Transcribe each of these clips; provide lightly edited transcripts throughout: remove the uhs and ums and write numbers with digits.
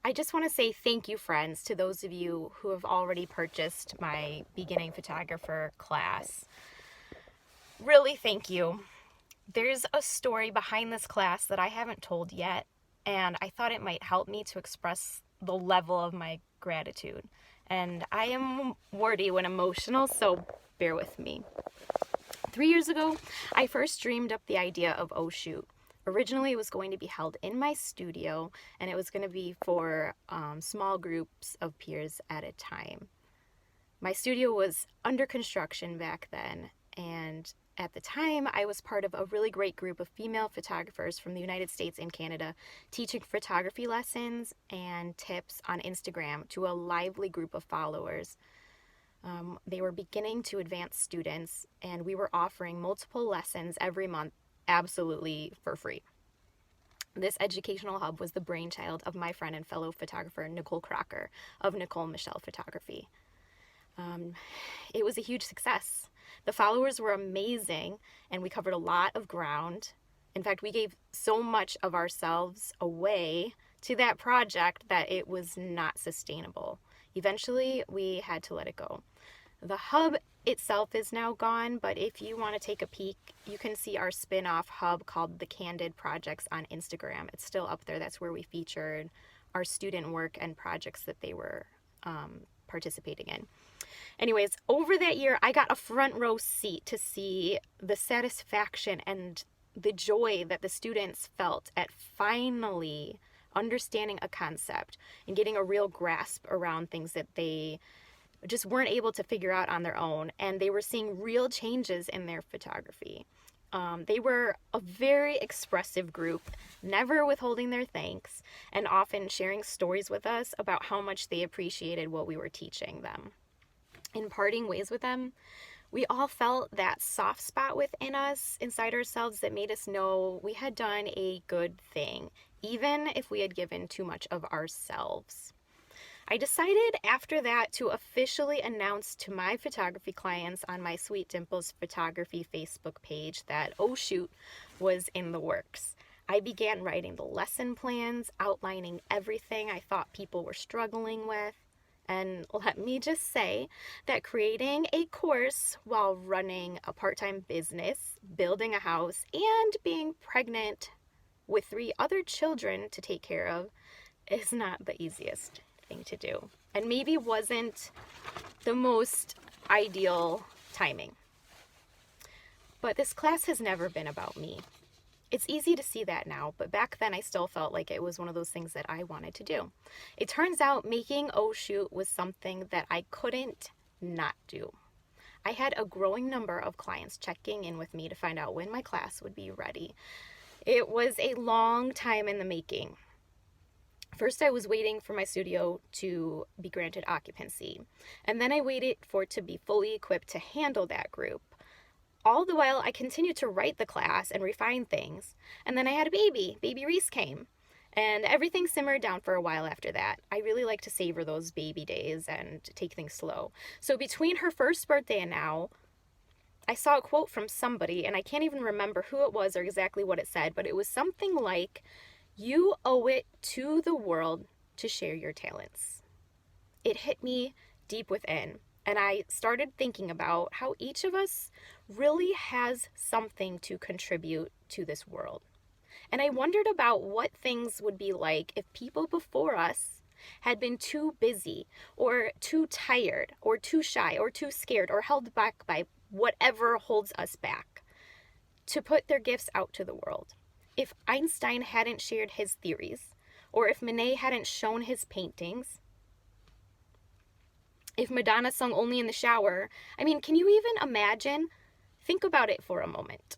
I just want to say thank you, friends, to those of you who have already purchased my beginning photographer class. Really, thank you. There's a story behind this class that I haven't told yet, and I thought it might help me to express the level of my gratitude. And I am wordy when emotional, so bear with me. 3 years ago, I first dreamed up the idea of Oh Shoot. Originally, it was going to be held in my studio, and it was going to be for small groups of peers at a time. My studio was under construction back then, and at the time, I was part of a really great group of female photographers from the United States and Canada teaching photography lessons and tips on Instagram to a lively group of followers. They were beginning to advance students, and we were offering multiple lessons every month absolutely for free. This educational hub was the brainchild of my friend and fellow photographer Nicole Crocker of Nicole Michelle Photography. It was a huge success. The followers were amazing, and we covered a lot of ground. In fact, we gave so much of ourselves away to that project that it was not sustainable. Eventually, we had to let it go. The hub itself is now gone, but if you want to take a peek, you can see our spin-off hub called The Candid Projects on Instagram. It's still up there. That's where we featured our student work and projects that they were participating in. Anyways, over that year, I got a front row seat to see the satisfaction and the joy that the students felt at finally understanding a concept and getting a real grasp around things that they just weren't able to figure out on their own, and they were seeing real changes in their photography. They were a very expressive group, never withholding their thanks, and often sharing stories with us about how much they appreciated what we were teaching them. In parting ways with them, we all felt that soft spot within us, inside ourselves, that made us know we had done a good thing, even if we had given too much of ourselves. I decided after that to officially announce to my photography clients on my Sweet Dimples Photography Facebook page that Oh Shoot was in the works. I began writing the lesson plans, outlining everything I thought people were struggling with. And let me just say that creating a course while running a part-time business, building a house, and being pregnant with 3 other children to take care of is not the easiest thing to do, and maybe wasn't the most ideal timing. But this class has never been about me. It's easy to see that now, but back then I still felt like it was one of those things that I wanted to do. It turns out making Oh Shoot was something that I couldn't not do. I had a growing number of clients checking in with me to find out when my class would be ready. It was a long time in the making. First, I was waiting for my studio to be granted occupancy, and then I waited for it to be fully equipped to handle that group. All the while, I continued to write the class and refine things, and then I had a baby. Baby Reese came, and everything simmered down for a while after that. I really like to savor those baby days and take things slow. So between her first birthday and now, I saw a quote from somebody, and I can't even remember who it was or exactly what it said, but it was something like, "You owe it to the world to share your talents." It hit me deep within, and I started thinking about how each of us really has something to contribute to this world. And I wondered about what things would be like if people before us had been too busy, or too tired, or too shy, or too scared, or held back by whatever holds us back, to put their gifts out to the world. If Einstein hadn't shared his theories, or if Manet hadn't shown his paintings, if Madonna sung only in the shower, I mean, can you even imagine? Think about it for a moment.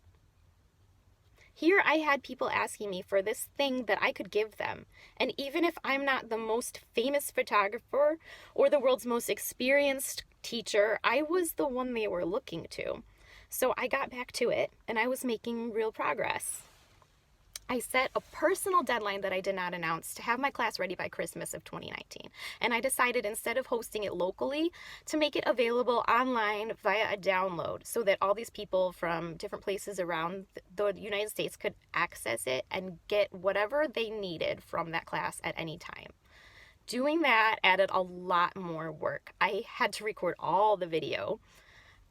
Here I had people asking me for this thing that I could give them, and even if I'm not the most famous photographer or the world's most experienced teacher, I was the one they were looking to. So I got back to it, and I was making real progress. I set a personal deadline that I did not announce to have my class ready by Christmas of 2019. And I decided, instead of hosting it locally, to make it available online via a download so that all these people from different places around the United States could access it and get whatever they needed from that class at any time. Doing that added a lot more work. I had to record all the video.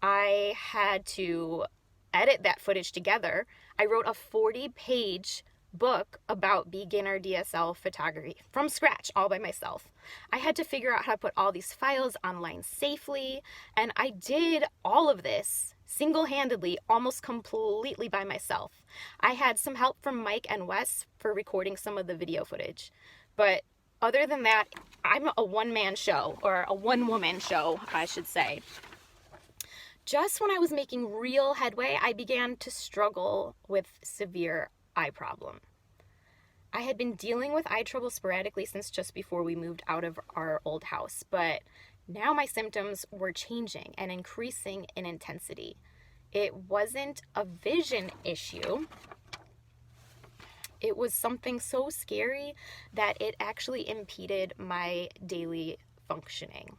I had to edit that footage together. I wrote a 40-page book about beginner DSL photography from scratch, all by myself. I had to figure out how to put all these files online safely, and I did all of this single-handedly, almost completely by myself. I had some help from Mike and Wes for recording some of the video footage, but other than that, I'm a one-man show, or a one-woman show, I should say. Just when I was making real headway, I began to struggle with severe eye problem. I had been dealing with eye trouble sporadically since just before we moved out of our old house, but now my symptoms were changing and increasing in intensity. It wasn't a vision issue. It was something so scary that it actually impeded my daily functioning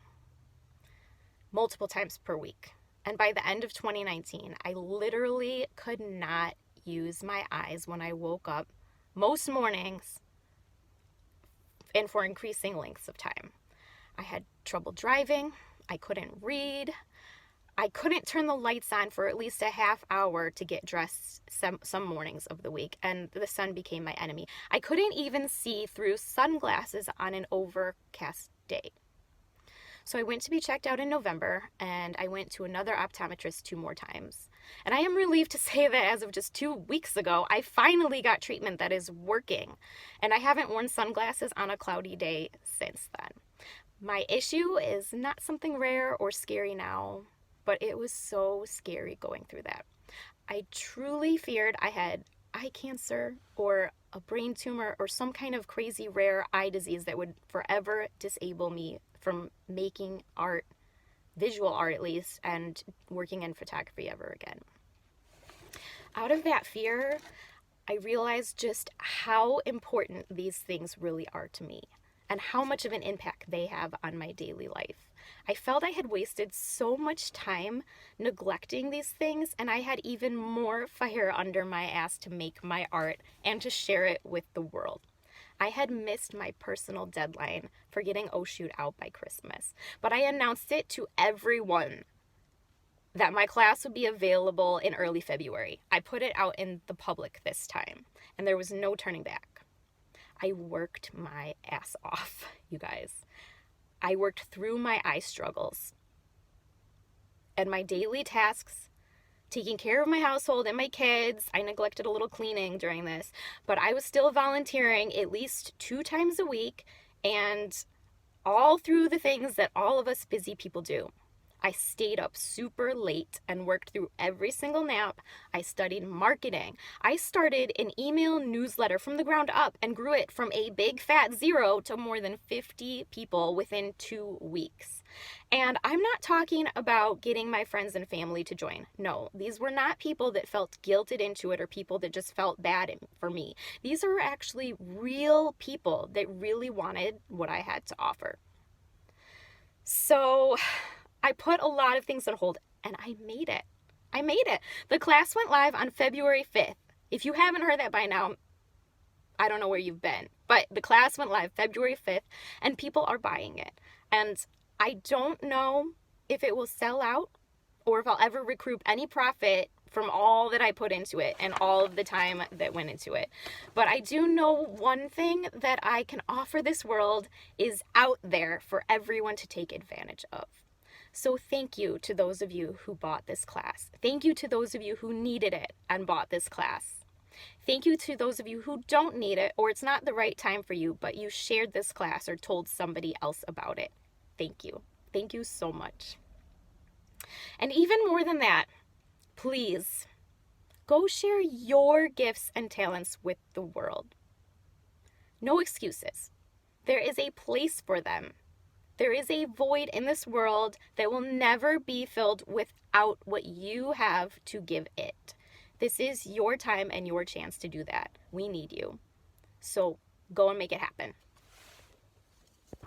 multiple times per week. And by the end of 2019, I literally could not use my eyes when I woke up most mornings and for increasing lengths of time. I had trouble driving. I couldn't read. I couldn't turn the lights on for at least a half hour to get dressed some mornings of the week, and the sun became my enemy. I couldn't even see through sunglasses on an overcast day. So I went to be checked out in November, and I went to another optometrist 2 more times. And I am relieved to say that as of just 2 weeks ago, I finally got treatment that is working. And I haven't worn sunglasses on a cloudy day since then. My issue is not something rare or scary now, but it was so scary going through that. I truly feared I had eye cancer or a brain tumor or some kind of crazy rare eye disease that would forever disable me from making art, visual art at least, and working in photography ever again. Out of that fear, I realized just how important these things really are to me and how much of an impact they have on my daily life. I felt I had wasted so much time neglecting these things, and I had even more fire under my ass to make my art and to share it with the world. I had missed my personal deadline for getting Oshoot out by Christmas, but I announced it to everyone that my class would be available in early February. I put it out in the public this time, and there was no turning back. I worked my ass off, you guys. I worked through my eye struggles and my daily tasks, taking care of my household and my kids. I neglected a little cleaning during this, but I was still volunteering at least 2 times a week and all through the things that all of us busy people do. I stayed up super late and worked through every single nap. I studied marketing. I started an email newsletter from the ground up and grew it from a big fat 0 to more than 50 people within 2 weeks. And I'm not talking about getting my friends and family to join. No, these were not people that felt guilted into it or people that just felt bad for me. These are actually real people that really wanted what I had to offer. So I put a lot of things on hold, and I made it. I made it. The class went live on February 5th. If you haven't heard that by now, I don't know where you've been. But the class went live February 5th, and people are buying it. And I don't know if it will sell out or if I'll ever recoup any profit from all that I put into it and all of the time that went into it. But I do know one thing that I can offer this world is out there for everyone to take advantage of. So thank you to those of you who bought this class. Thank you to those of you who needed it and bought this class. Thank you to those of you who don't need it or it's not the right time for you, but you shared this class or told somebody else about it. Thank you. Thank you so much. And even more than that, please go share your gifts and talents with the world. No excuses. There is a place for them. There is a void in this world that will never be filled without what you have to give it. This is your time and your chance to do that. We need you. So go and make it happen.